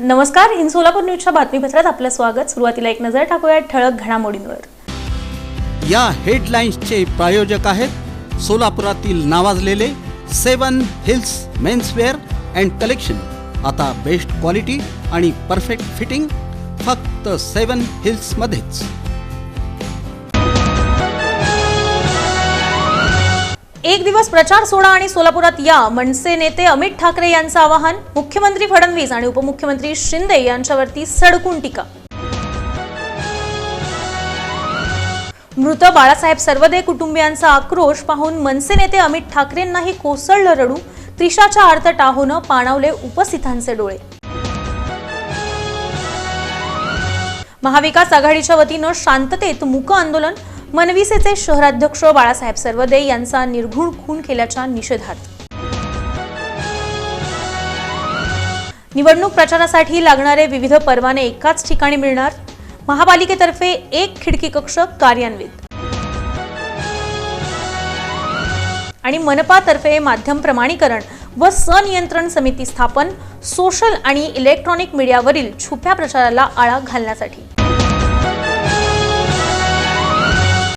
नमस्कार, इन सोलापूर न्यूजच्या बातमीपत्रात आपलं स्वागत। सुरुवातीला एक नजर टाकूया ठळक घडामोडींवर। या हेडलाईन्सचे प्रायोजक आहेत सोलापुरातील नावाजलेले 7 हिल्स मेन्सवेअर अँड कलेक्शन। आता बेस्ट क्वालिटी आणि परफेक्ट फिटिंग फक्त 7 हिल्स मध्येच। एक दिवस प्रचार सोडा आणि सोलापुरात या, मनसे नेते अमित ठाकरे यांचं आवाहन। मुख्यमंत्री फडणवीस आणि उपमुख्यमंत्री शिंदे यांच्यावरती सडकून टीका। मृत बाळासाहेब सर्वदे कुटुंबियांचा आक्रोश पाहून मनसे नेते अमित ठाकरेंनाही कोसळलं रडू। त्रिशाच्या अर्थ टाहोनं पाणावले उपस्थितांचे डोळे। महाविकास आघाडीच्या वतीनं शांततेत मूक आंदोलन। मनविसेचे शहराध्यक्ष बाळासाहेब सर्वदे यांचा निर्घृण खून केल्याच्या निषेधार्थ। निवडणूक प्रचारासाठी लागणारे विविध परवाने एकाच ठिकाणी मिळणार। महापालिकेतर्फे 1 खिडकी कक्ष कार्यान्वित। आणि मनपातर्फे माध्यम प्रमाणीकरण व संनियंत्रण समिती स्थापन। सोशल आणि इलेक्ट्रॉनिक मीडियावरील छुप्या प्रचाराला आळा घालण्यासाठी।